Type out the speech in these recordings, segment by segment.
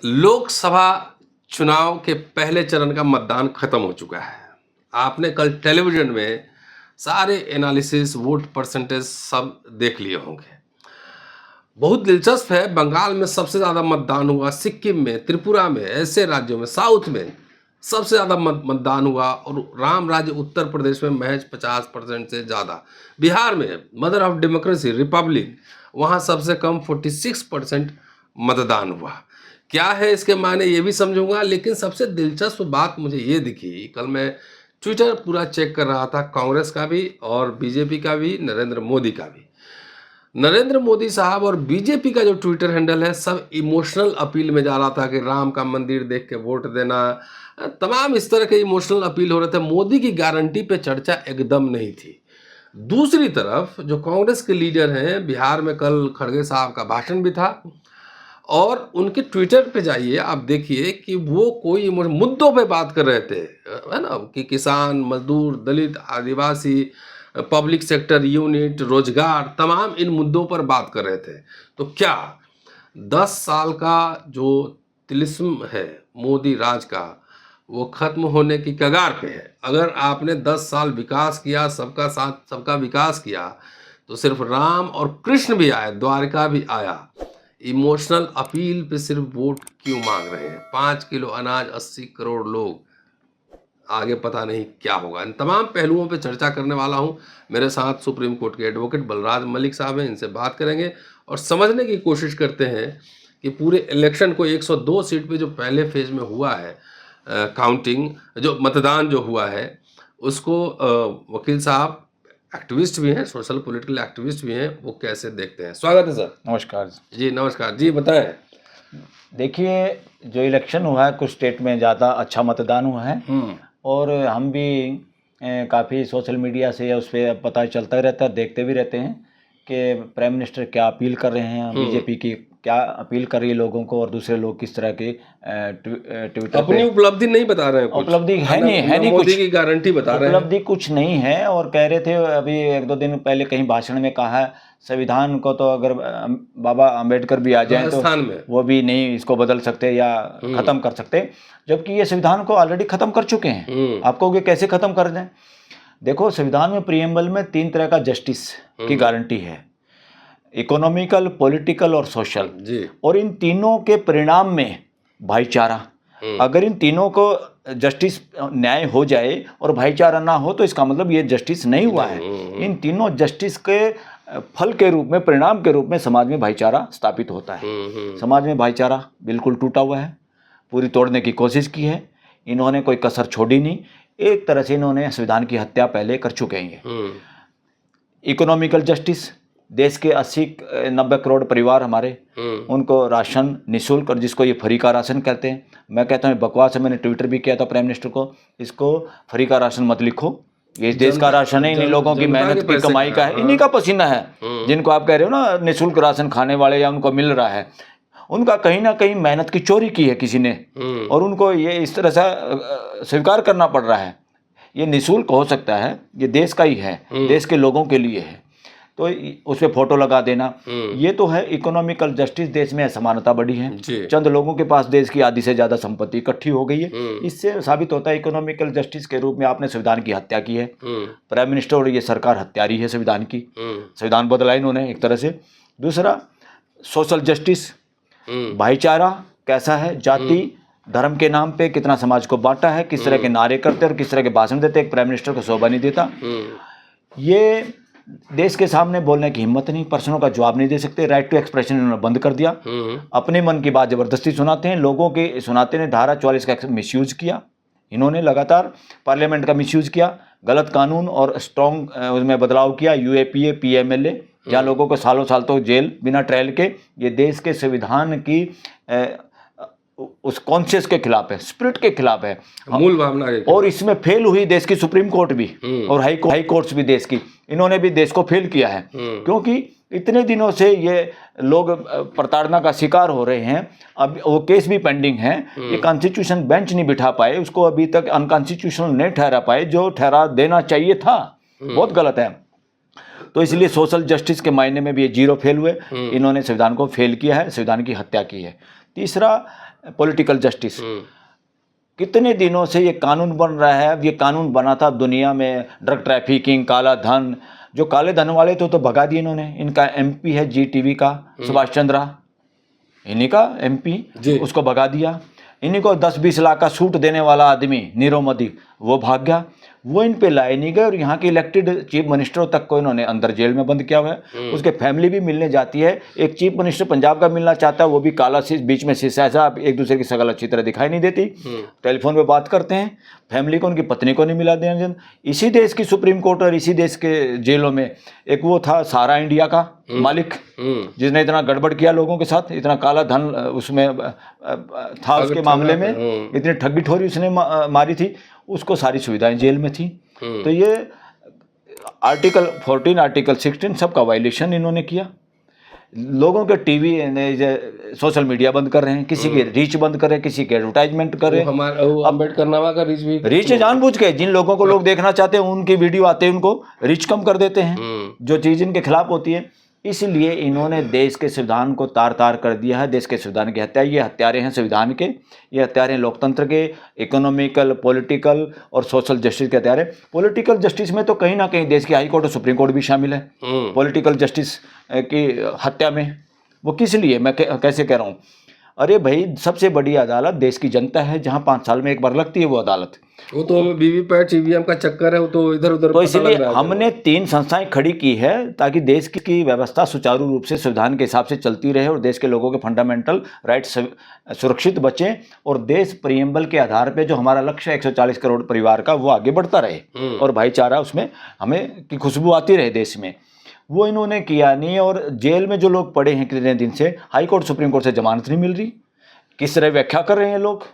लोकसभा चुनाव के पहले चरण का मतदान खत्म हो चुका है। आपने कल टेलीविजन में सारे एनालिसिस, वोट परसेंटेज सब देख लिए होंगे। बहुत दिलचस्प है, बंगाल में सबसे ज़्यादा मतदान हुआ, सिक्किम में, त्रिपुरा में, ऐसे राज्यों में, साउथ में सबसे ज़्यादा मतदान हुआ और राम राज्य उत्तर प्रदेश में महज 50% से ज़्यादा। बिहार में मदर ऑफ डेमोक्रेसी रिपब्लिक, वहाँ सबसे कम 46% मतदान हुआ। क्या है इसके मायने ये भी समझूंगा, लेकिन सबसे दिलचस्प बात मुझे ये दिखी, कल मैं ट्विटर पूरा चेक कर रहा था, कांग्रेस का भी और बीजेपी का भी, नरेंद्र मोदी का भी। नरेंद्र मोदी साहब और बीजेपी का जो ट्विटर हैंडल है, सब इमोशनल अपील में जा रहा था कि राम का मंदिर देख के वोट देना, तमाम इस तरह के इमोशनल अपील हो रहे थे। मोदी की गारंटी पे चर्चा एकदम नहीं थी। दूसरी तरफ जो कांग्रेस के लीडर हैं, बिहार में कल खड़गे साहब का भाषण भी था और उनके ट्विटर पे जाइए, आप देखिए कि वो कोई मुद्दों पे बात कर रहे थे, है ना, कि किसान, मजदूर, दलित, आदिवासी, पब्लिक सेक्टर यूनिट, रोजगार, तमाम इन मुद्दों पर बात कर रहे थे। तो क्या 10 साल का जो तिलिस्म है मोदी राज का, वो खत्म होने की कगार पे है। अगर आपने 10 साल विकास किया, सबका साथ सबका विकास किया, तो सिर्फ राम और कृष्ण भी आए, द्वारका भी आया। इमोशनल अपील पे सिर्फ वोट क्यों मांग रहे हैं? 5 किलो अनाज, 80 करोड़ लोग, आगे पता नहीं क्या होगा। इन तमाम पहलुओं पे चर्चा करने वाला हूं। मेरे साथ सुप्रीम कोर्ट के एडवोकेट बलराज मलिक साहब हैं, इनसे बात करेंगे और समझने की कोशिश करते हैं कि पूरे इलेक्शन को 102 सीट पे जो पहले फेज में हुआ है, काउंटिंग, जो मतदान जो हुआ है, उसको वकील साहब एक्टिविस्ट भी हैं, सोशल पॉलिटिकल एक्टिविस्ट भी हैं, वो कैसे देखते हैं? स्वागत है सर। नमस्कार जी नमस्कार जी, बताएं। देखिए, जो इलेक्शन हुआ है, कुछ स्टेट में ज़्यादा अच्छा मतदान हुआ है और हम भी काफ़ी सोशल मीडिया से या उस पर पता चलता ही रहता है, देखते भी रहते हैं कि प्राइम मिनिस्टर क्या अपील कर रहे हैं, बीजेपी की क्या अपील कर रही है लोगों को और दूसरे लोग किस तरह के ट्विटर अपनी उपलब्धि नहीं बता रहे हैं, उपलब्धि है नहीं मोदी कुछ की गारंटी बता रहे हैं, उपलब्धि कुछ नहीं है। और कह रहे थे अभी 1-2 दिन पहले कहीं भाषण में कहा है, संविधान को तो अगर बाबा अम्बेडकर भी आ जाए तो वो भी नहीं इसको बदल सकते या खत्म कर सकते, जबकि ये संविधान को ऑलरेडी खत्म कर चुके हैं। आपको ये कैसे खत्म कर दें? देखो, संविधान में प्रीएम्बल में 3 तरह का जस्टिस की गारंटी है, इकोनॉमिकल, पॉलिटिकल और सोशल, और इन तीनों के परिणाम में भाईचारा। अगर इन तीनों को जस्टिस, न्याय हो जाए और भाईचारा ना हो तो इसका मतलब ये जस्टिस नहीं हुआ है। इन तीनों जस्टिस के फल के रूप में, परिणाम के रूप में समाज में भाईचारा स्थापित होता है। समाज में भाईचारा बिल्कुल टूटा हुआ है, पूरी तोड़ने की कोशिश की है इन्होंने, कोई कसर छोड़ी नहीं। एक तरह से इन्होंने संविधान की हत्या पहले कर चुके हैं। इकोनॉमिकल जस्टिस, देश के 80-90 करोड़ परिवार हमारे, उनको राशन निःशुल्क, और जिसको ये फ्री का राशन कहते हैं, मैं कहता हूँ बकवास है। मैंने ट्विटर भी किया था प्राइम मिनिस्टर को, इसको फ्री का राशन मत लिखो, ये इस देश का राशन है, इन्हीं लोगों की मेहनत की कमाई का है, इन्हीं का पसीना है। जिनको आप कह रहे हो ना निःशुल्क राशन खाने वाले या उनको मिल रहा है, उनका कहीं ना कहीं मेहनत की चोरी की है किसी ने, और उनको ये इस तरह से स्वीकार करना पड़ रहा है। ये निःशुल्क हो सकता है, ये देश का ही है, देश के लोगों के लिए है, तो उस पर फोटो लगा देना, ये तो है इकोनॉमिकल जस्टिस। देश में असमानता बढ़ी है, चंद लोगों के पास देश की आधी से ज़्यादा संपत्ति इकट्ठी हो गई है। इससे साबित होता है इकोनॉमिकल जस्टिस के रूप में आपने संविधान की हत्या की है। प्राइम मिनिस्टर और ये सरकार हत्यारी है संविधान की, संविधान बदला इन्होंने एक तरह से। दूसरा, सोशल जस्टिस, भाईचारा कैसा है, जाति धर्म के नाम पे कितना समाज को बांटा है, किस तरह के नारे करते और किस तरह के भाषण देते, एक प्राइम मिनिस्टर को शोभा नहीं देता। ये देश के सामने बोलने की हिम्मत नहीं, प्रश्नों का जवाब नहीं दे सकते, राइट टू एक्सप्रेशन इन्होंने बंद कर दिया, अपने मन की बात जबरदस्ती सुनाते हैं लोगों के, सुनाते ने धारा 44 का मिसयूज किया इन्होंने, लगातार पार्लियामेंट का मिसयूज किया, गलत कानून और स्ट्रॉन्ग उसमें बदलाव किया, यूएपीए, पीएमएलए, जहाँ लोगों को सालों साल तो जेल बिना ट्रायल के। ये देश के संविधान की उस कॉन्शियस के खिलाफ है, स्पिरिट के खिलाफ है, मूल भावना के, और इसमें फेल हुई देश की सुप्रीम कोर्ट भी और हाई कोर्ट्स भी देश की, इन्होंने भी देश को फेल किया है। क्योंकि इतने दिनों से ये लोग प्रताड़ना का शिकार हो रहे हैं, अब वो केस भी पेंडिंग है, ये कॉन्स्टिट्यूशन बेंच नहीं बिठा पाए, उसको अभी तक अनकॉन्स्टिट्यूशनल नहीं ठहरा पाए, जो ठहरा देना चाहिए था, बहुत गलत है। तो इसलिए सोशल जस्टिस के मायने में भी ये जीरो फेल हुए, इन्होंने संविधान को फेल किया है, संविधान की हत्या की है। तीसरा, पॉलिटिकल जस्टिस। कितने दिनों से ये कानून बन रहा है। अब ये कानून बना था दुनिया में ड्रग ट्रैफिकिंग, काला धन, जो काले धन वाले तो भगा दिए इन्होंने। इनका एमपी है GTV का सुभाष चंद्रा, इन्हीं का एमपी, उसको भगा दिया। इन्हीं को 10-20 लाख का सूट देने वाला आदमी नीरव मोदी, वो भाग गया, वो इन पे लाए नहीं गए। और यहाँ के इलेक्टेड चीफ मिनिस्टरों तक को इन्होंने अंदर जेल में बंद किया हुआ है। उसके फैमिली भी मिलने जाती है। एक चीफ मिनिस्टर पंजाब का मिलना चाहता है, वो भी काला शीश, बीच में शीशा ऐसा, एक दूसरे की शक्ल अच्छी तरह दिखाई नहीं देती, टेलीफोन पे बात करते हैं। फैमिली को, उनकी पत्नी को नहीं मिला देना। इसी देश की सुप्रीम कोर्ट और इसी देश के जेलों में एक वो था सारा इंडिया का मालिक, जिसने इतना गड़बड़ किया लोगों के साथ, इतना काला धन उसमें था, उसके मामले में इतनी ठगी ठोरी उसने मारी थी, उसको सारी सुविधाएं जेल में थी। तो ये आर्टिकल 14, आर्टिकल 16 सबका वायलेशन इन्होंने किया। लोगों के टीवी, सोशल मीडिया बंद कर रहे हैं, किसी की रीच बंद कर रहे हैं, किसी की एडवर्टाइजमेंट कर रहे हैं। अम्बेडकरनामा का रीच जानबूझ के, जिन लोगों को लोग देखना चाहते हैं उनकी वीडियो आते हैं, उनको रीच कम कर देते हैं, जो चीज़ इनके खिलाफ होती है। इसलिए इन्होंने देश के संविधान को तार तार कर दिया है। देश के संविधान की हत्या, ये हत्यारे हैं संविधान के, ये हत्यारे हैं लोकतंत्र के, इकोनॉमिकल, पॉलिटिकल और सोशल जस्टिस के हत्यारे। पॉलिटिकल जस्टिस में तो कहीं ना कहीं देश की हाई कोर्ट और सुप्रीम कोर्ट भी शामिल है पॉलिटिकल जस्टिस की हत्या में। वो किस लिए, मैं कैसे कह रहा हूँ? अरे भाई, सबसे बड़ी अदालत देश की जनता है, जहाँ 5 साल में एक बार लगती है वो अदालत। वो तो वीवीपैट ईवीएम का चक्कर है, वो तो इधर उधर। तो इसलिए हमने 3 संस्थाएं खड़ी की है ताकि देश की व्यवस्था सुचारू रूप से संविधान के हिसाब से चलती रहे और देश के लोगों के फंडामेंटल राइट्स सुरक्षित बचें और देश प्रियम्बल के आधार पे जो हमारा लक्ष्य है 140 करोड़ परिवार का, वो आगे बढ़ता रहे और भाईचारा उसमें हमें की खुशबू आती रहे देश में। वो इन्होंने किया नहीं। और जेल में जो लोग पड़े हैं कितने दिन से, हाई कोर्ट सुप्रीम कोर्ट से जमानत नहीं मिल रही, किस तरह व्याख्या कर रहे हैं लोग।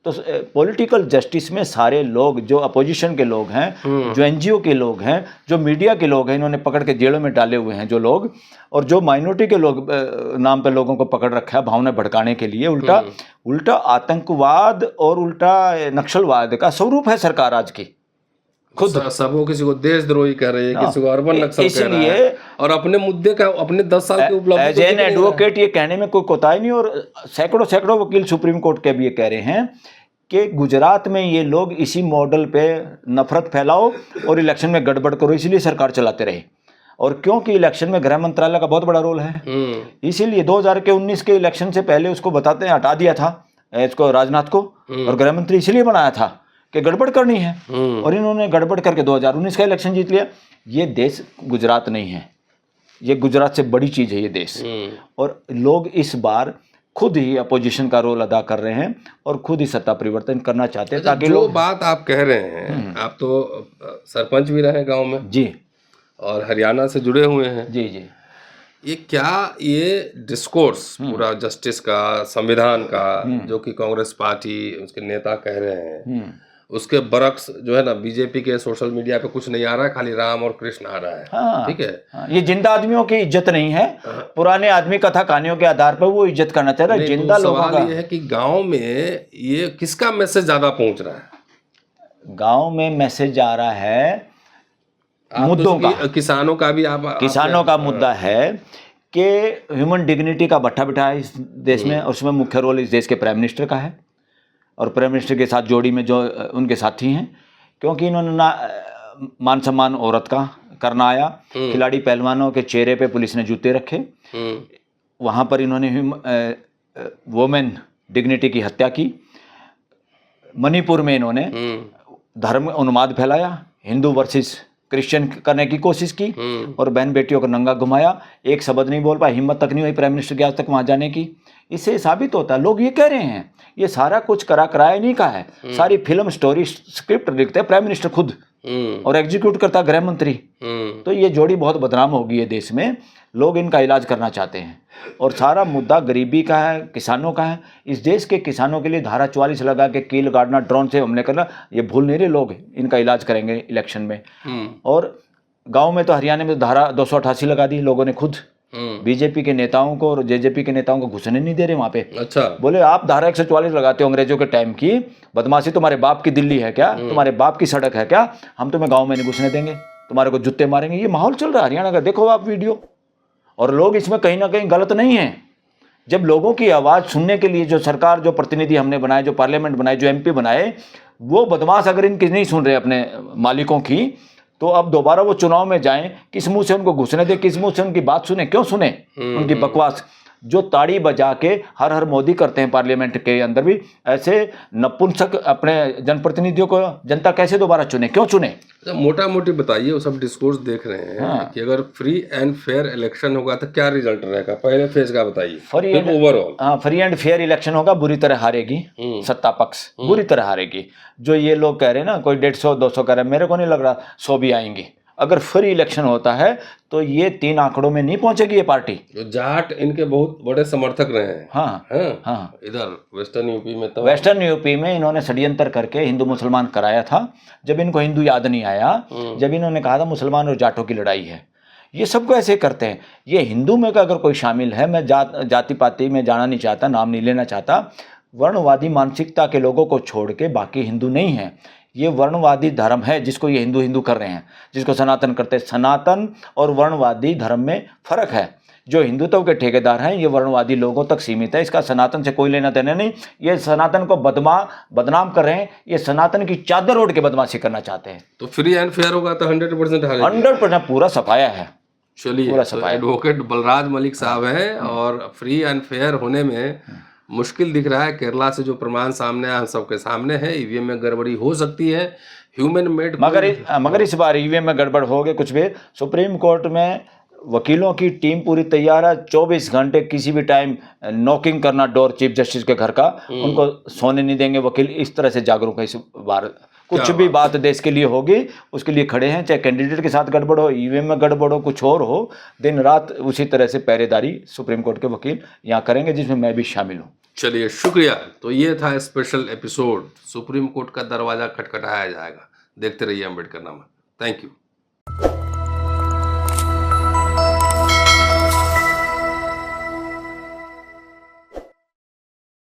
तो पॉलिटिकल जस्टिस में सारे लोग, जो अपोजिशन के लोग हैं, जो NGO के लोग हैं, जो मीडिया के लोग हैं, इन्होंने पकड़ के जेलों में डाले हुए हैं जो लोग, और जो माइनॉरिटी के लोग नाम पे लोगों को पकड़ रखा है भावना भड़काने के लिए। उल्टा आतंकवाद और उल्टा नक्सलवाद का स्वरूप है सरकार आज की खुद। सब वो किसी को देशद्रोही कह रही है, किसी को अर्बन नक्सल कह रहा है, और अपने मुद्दे का अपने 10 साल की उपलब्धि एज एन एडवोकेट ये कहने में कोई कोताही नहीं। और सैकड़ों वकील सुप्रीम कोर्ट के भी ये कह रहे हैं कि गुजरात में ये लोग इसी मॉडल पे नफरत फैलाओ और इलेक्शन में गड़बड़ करो, इसीलिए सरकार चलाते रहे। और क्योंकि इलेक्शन में गृह मंत्रालय का बहुत बड़ा रोल है, इसीलिए 2019 के इलेक्शन से पहले उसको बताते हैं, हटा दिया था इसको, राजनाथ को, और गृह मंत्री इसलिए बनाया था कि गड़बड़ करनी है। और इन्होंने गड़बड़ करके 2019 का इलेक्शन जीत लिया। ये देश गुजरात नहीं है, ये गुजरात से बड़ी चीज़ है ये देश। और लोग इस बार खुद ही अपोजिशन का रोल अदा कर रहे हैं और खुद ही सत्ता परिवर्तन करना चाहते हैं। ताकि जो बात आप कह रहे हैं, आप तो सरपंच भी रहे गांव में जी, और हरियाणा से जुड़े हुए हैं जी जी। ये डिस्कोर्स पूरा जस्टिस का, संविधान का, जो कि कांग्रेस पार्टी उसके नेता कह रहे हैं, उसके बरक्स जो है ना, बीजेपी के सोशल मीडिया पे कुछ नहीं आ रहा है, खाली राम और कृष्ण आ रहा है। हाँ, ठीक है। हाँ, ये जिंदा आदमियों की इज्जत नहीं है, पुराने आदमी कथा कहानियों के आधार पर वो इज्जत करना चाह रहा है। जिंदा लोगों का ये है कि गांव में ये किसका मैसेज ज्यादा पहुंच रहा है? गांव में मैसेज आ रहा है मुद्दों का, किसानों का भी। किसानों का मुद्दा है कि ह्यूमन डिग्निटी का भट्ठा बिठा है इस देश में, और उसमें मुख्य रोल इस देश के प्राइम मिनिस्टर का है और प्राइम मिनिस्टर के साथ जोड़ी में जो उनके साथी हैं, क्योंकि इन्होंने ना मान सम्मान औरत का करना आया। खिलाड़ी पहलवानों के चेहरे पे पुलिस ने जूते रखे, वहाँ पर इन्होंने वुमेन डिग्निटी की हत्या की। मणिपुर में इन्होंने धर्म उन्माद फैलाया, हिंदू वर्सेस क्रिश्चियन करने की कोशिश की और बहन बेटियों को नंगा घुमाया। एक शब्द नहीं बोल पाया, हिम्मत तक नहीं हुई प्राइम मिनिस्टर की आज तक वहाँ जाने की। इससे साबित होता है, लोग ये कह रहे हैं ये सारा कुछ कराया नहीं का है, सारी फिल्म स्टोरी स्क्रिप्ट लिखते हैं प्राइम मिनिस्टर खुद और एग्जीक्यूट करता गृह मंत्री। तो ये जोड़ी बहुत बदनाम होगी है देश में। लोग इनका इलाज करना चाहते हैं और सारा मुद्दा गरीबी का है, किसानों का है। इस देश के किसानों के लिए धारा 44 लगा के कील गाड़ना, ड्रोन से हमले करना, ये भूल नहीं रहे लोग, इनका इलाज करेंगे इलेक्शन में। और गांव में तो हरियाणा में धारा 288 लगा दी लोगों ने खुद। बीजेपी के नेताओं को और जेजेपी के नेताओं को घुसने नहीं दे रहे वहाँ पे। अच्छा, बोले आप धारा 144 लगाते हो अंग्रेजों के टाइम की, बदमाशी तुम्हारे बाप की दिल्ली है क्या, तुम्हारे बाप की सड़क है क्या, हम तुम्हें गाँव में नहीं घुसने देंगे, तुम्हारे को जूते मारेंगे। ये माहौल चल रहा है हरियाणा का, देखो आप वीडियो। और लोग इसमें कहीं ना कहीं गलत नहीं है, जब लोगों की आवाज़ सुनने के लिए जो सरकार, जो प्रतिनिधि हमने बनाए, जो पार्लियामेंट बनाए, जो MP बनाए, वो बदमाश अगर इनकी नहीं सुन रहे अपने मालिकों की, तो अब दोबारा वो चुनाव में जाएं, किस मुंह से उनको घुसने दे, किस मुंह से उनकी बात सुने, क्यों सुने उनकी बकवास। जो ताड़ी बजा के हर हर मोदी करते हैं पार्लियामेंट के अंदर भी, ऐसे नपुंसक अपने जनप्रतिनिधियों को जनता कैसे दोबारा चुने, क्यों चुने? मोटा मोटी बताइए, वो सब डिस्कोर्स देख रहे हैं। हाँ। कि अगर फ्री एंड फेयर इलेक्शन होगा तो क्या रिजल्ट रहेगा, पहले फेज का बताइए। फ्री एंड फेयर इलेक्शन होगा, बुरी तरह हारेगी सत्ता पक्ष, बुरी तरह हारेगी। जो ये लोग कह रहे हैं ना, कोई 150-200 कह रहे हैं, मेरे को नहीं लग रहा 100 भी आएंगी। अगर फ्री इलेक्शन होता है तो ये 3 आंकड़ों में नहीं पहुंचेगी ये पार्टी। जो जाट इनके बहुत बड़े समर्थक रहे हैं। हाँ। इधर वेस्टर्न यूपी में, तो वेस्टर्न यूपी में इन्होंने षड्यंत्र करके हिंदू मुसलमान कराया था। जब इनको हिंदू याद नहीं आया, जब इन्होंने कहा था मुसलमान और जाटों की लड़ाई है, ये सबको ऐसे करते हैं। ये हिंदू में का अगर कोई शामिल है, मैं जाति पाति में जाना नहीं चाहता, नाम नहीं लेना चाहता, वर्णवादी मानसिकता के लोगों को छोड़ के बाकी हिंदू नहीं है। ये वर्णवादी धर्म है जिसको ये हिंदू हिंदू कर रहे हैं, जिसको सनातन करते हैं। सनातन और वर्णवादी धर्म में फर्क है। जो हिंदुत्व के ठेकेदार हैं ये वर्णवादी लोगों तक सीमित है, इसका सनातन से कोई लेना देना नहीं। ये सनातन को बदनाम कर रहे हैं, ये सनातन की चादर ओढ़ के बदमाशी करना चाहते हैं। तो फ्री एंड फेयर होगा तो 100% 100% पूरा सफाया है। चलिए, तो एडवोकेट बलराज मलिक साहब हैं, और फ्री एंड फेयर होने में मुश्किल दिख रहा है। केरला से जो प्रमाण सामने आया, हम सबके सामने है, ईवीएम में गड़बड़ी हो सकती है, ह्यूमन मेड। मगर इस बार ईवीएम में गड़बड़ हो गए कुछ भी। सुप्रीम कोर्ट में वकीलों की टीम पूरी तैयार है, 24 घंटे किसी भी टाइम नॉकिंग करना डोर चीफ जस्टिस के घर का, उनको सोने नहीं देंगे वकील। इस तरह से जागरूक है इस बार। कुछ भी बात देश के लिए होगी उसके लिए खड़े हैं, चाहे कैंडिडेट के साथ गड़बड़ हो, ईवीएम में गड़बड़ हो, कुछ और हो, दिन रात उसी तरह से पहरेदारी सुप्रीम कोर्ट के वकील यहाँ करेंगे, जिसमें मैं भी शामिल हूँ। चलिए, शुक्रिया। तो ये था स्पेशल एपिसोड। सुप्रीम कोर्ट का दरवाजा खटखटाया जाएगा। देखते रहिए अम्बेडकरनामा। Thank you.